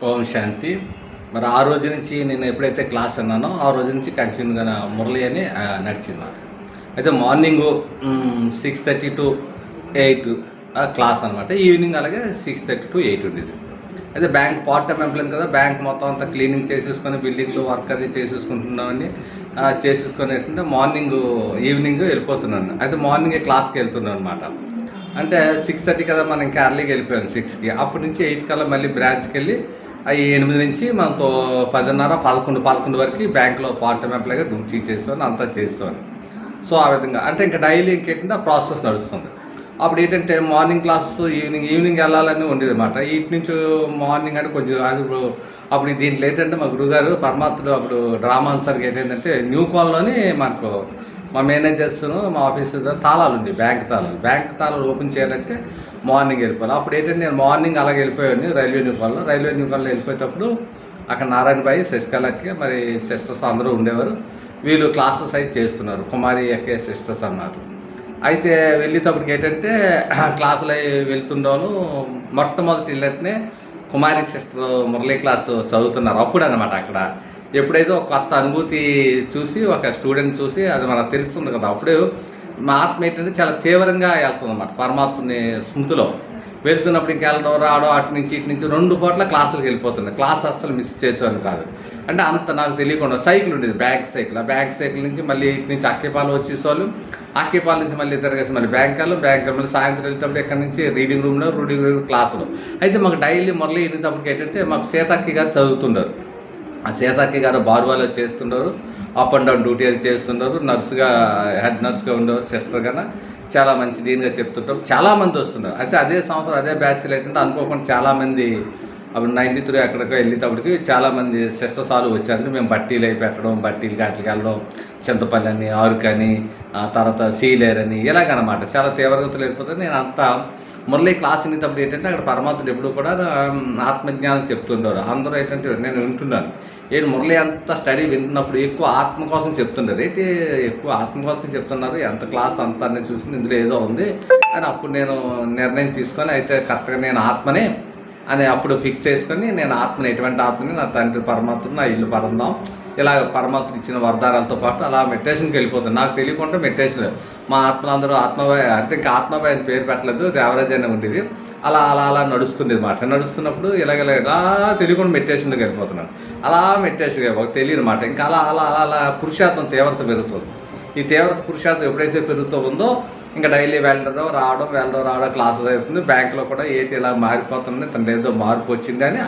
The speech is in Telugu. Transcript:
ఓం శాంతి. మరి ఆ రోజు నుంచి నేను ఎప్పుడైతే క్లాస్ అన్నానో ఆ రోజు నుంచి కంటిన్యూగా మురళి అని నడిచిందన్నమాట. అయితే మార్నింగు 6:30 to 8 క్లాస్ అనమాట. ఈవినింగ్ అలాగే 6:30 to 8 ఉండేది. అయితే బ్యాంక్ పార్ట్ టైం ఎంప్లాయ్ కదా, బ్యాంక్ మొత్తం అంతా క్లీనింగ్ చేసేసుకొని బిల్డింగ్లో వర్క్ అది చేసేసుకుంటున్నామని చేసేసుకొని ఏంటంటే ఈవినింగ్ వెళ్ళిపోతున్నాను. అయితే మార్నింగే క్లాస్కి వెళ్తున్నాను అనమాట. అంటే 6:30 కదా, మనం ఇంకా అర్లీకి వెళ్ళిపోయాను 6కి. అప్పటి నుంచి 8 కల్లా మళ్ళీ బ్రాంచ్కి వెళ్ళి 8 నుంచి మనతో 10:30, 11 వరకు బ్యాంక్లో పార్ట్ టైం ఎంప్లాయ్గా డ్యూటీ చేసేవాడిని, అంతా చేసేవాడిని. సో ఆ విధంగా అంటే ఇంకా డైలీ ఇంకేంటంటే ఆ ప్రాసెస్ నడుస్తుంది. అప్పుడు ఏంటంటే మార్నింగ్ క్లాస్ ఈవినింగ్ వెళ్ళాలని ఉండేది అనమాట. ఇటు నుంచి మార్నింగ్ అంటే కొంచెం అప్పుడు దీంట్లో ఏంటంటే మా గురుగారు పరమాత్ముడు అప్పుడు డ్రామా సార్కి ఏంటంటే న్యూ కాల్లోని మాకు మా మేనేజర్స్ను మా ఆఫీస్ తాళాలు ఉండి బ్యాంక్ తాళాలు ఓపెన్ చేయాలంటే మార్నింగ్ వెళ్ళిపోవాలి. అప్పుడు ఏంటంటే నేను మార్నింగ్ అలాగే వెళ్ళిపోయాను రైల్వే న్యూ కాల్లో వెళ్ళిపోయేటప్పుడు అక్కడ నారాయణబాయి శశికళకి మరి సిస్టర్స్ అందరూ ఉండేవారు. వీళ్ళు క్లాసెస్ అయితే చేస్తున్నారు, కుమారి ఎక్కే సిస్టర్స్ అన్నారు. అయితే వెళ్ళేటప్పటికి ఏంటంటే క్లాసులు వెళ్తుండేవాళ్ళు. మొట్టమొదటి వెళ్ళటనే కుమారి సిస్టర్ మురళీ క్లాసు చదువుతున్నారు. అప్పుడు అనమాట అక్కడ ఎప్పుడైతే ఒక కొత్త అనుభూతి చూసి ఒక స్టూడెంట్ చూసి అది మనకు తెలుస్తుంది కదా, అప్పుడు మా ఆత్మ ఏంటంటే చాలా తీవ్రంగా వెళ్తుంది అన్నమాట. పరమాత్మని స్మృతిలో వెళ్తున్నప్పుడు ఇంకెళ్ళడం రావడం అటు నుంచి ఇటు నుంచి 2 పూట్ల క్లాసులకు వెళ్ళిపోతున్నాయి. క్లాస్ అస్సలు మిస్ చేసేవాడిని కాదు. అంటే అంత నాకు తెలియకుండా సైకిల్ ఉండేది, బ్యాంక్ సైకిల్. ఆ బ్యాంక్ సైకిల్ నుంచి మళ్ళీ ఇటు నుంచి అక్కేపాలు వచ్చేసేవాళ్ళు, అక్కేపాల నుంచి మళ్ళీ తిరగేసి మళ్ళీ బ్యాంక్ మళ్ళీ సాయంత్రం వెళ్ళేటప్పుడు ఇక్కడ నుంచి రీడింగ్ రూమ్ క్లాసులో. అయితే మాకు డైలీ మళ్ళీ వెళ్ళేటప్పటికి ఏంటంటే మాకు సీతక్కి గారు చదువుతుండారు. ఆ సీతక్కి గారు బార్వాలో చేస్తుండేవారు, అప్ అండ్ డౌన్ డ్యూటీ అది చేస్తుండేవారు, హెడ్ నర్స్గా ఉండేవారు. సిస్టర్ కన్నా చాలా మంచి దీనిగా చెప్తుంటారు. చాలామంది వస్తున్నారు. అయితే అదే సంవత్సరం అదే బ్యాచ్లు ఏంటంటే అనుకోకుండా చాలామంది అప్పుడు 93 ఎక్కడికో వెళ్ళేటప్పటికి చాలామంది సిస్టర్స్ వాళ్ళు వచ్చారంటే మేము బట్టీలు అయి పెట్టడం, బట్టీలు గాట్లకి వెళ్ళడం, చింతపల్లి అని, ఆరుకని, తర్వాత సీలేరని ఇలాగనమాట. చాలా తీవ్రగతులు వెళ్ళిపోతే నేను అంతా మురళీ క్లాస్ వినేటప్పుడు ఏంటంటే అక్కడ పరమాత్ముడు ఎప్పుడు కూడా ఆత్మజ్ఞానం చెప్తుండేవారు. అందరూ ఏంటంటే నేను వింటున్నాను. మురళి అంతా స్టడీ వింటున్నప్పుడు ఎక్కువ ఆత్మ కోసం చెప్తుంటారు. ఎక్కువ ఆత్మ కోసం చెప్తున్నారు, ఎంత క్లాస్ అంతా అనేది చూసుకుని ఇందులో ఏదో ఉంది అని అప్పుడు నేను నిర్ణయం తీసుకొని అయితే కరెక్ట్గా నేను ఆత్మనే అని అప్పుడు ఫిక్స్ చేసుకొని నేను ఆత్మని, ఎటువంటి ఆత్మని, నా తండ్రి పరమాత్మని, నా ఇల్లు పరందాం, ఇలా పరమాత్మ ఇచ్చిన వరదానాలతో పాటు అలా మెడిటేషన్కి వెళ్ళిపోతుంది. నాకు తెలియకుండా మెడిటేషన్ మా ఆత్మలందరూ ఆత్మభాయ్ అంటే ఇంకా ఆత్మభాయ్ అని పేరు పెట్టలేదు, దేవరాజ్ అని ఉండేది. అలా అలా అలా నడుస్తుండేది మాట. నడుస్తున్నప్పుడు ఇలా తెలియకుండా మెడిటేషన్లోకి వెళ్ళిపోతున్నాను. అలా మెడిటేషన్ తెలియదు మాట. ఇంకా అలా అలా అలా అలా పురుషార్థం తీవ్రత పెరుగుతుంది. ఈ తీవ్రత పురుషార్థం ఎప్పుడైతే పెరుగుతూ ఉందో ఇంకా డైలీ వెళ్ళడం రావడం క్లాసెస్ అవుతుంది. బ్యాంకులో కూడా ఇలా మారిపోతుంది, తనలో ఏదో మార్పు వచ్చింది అని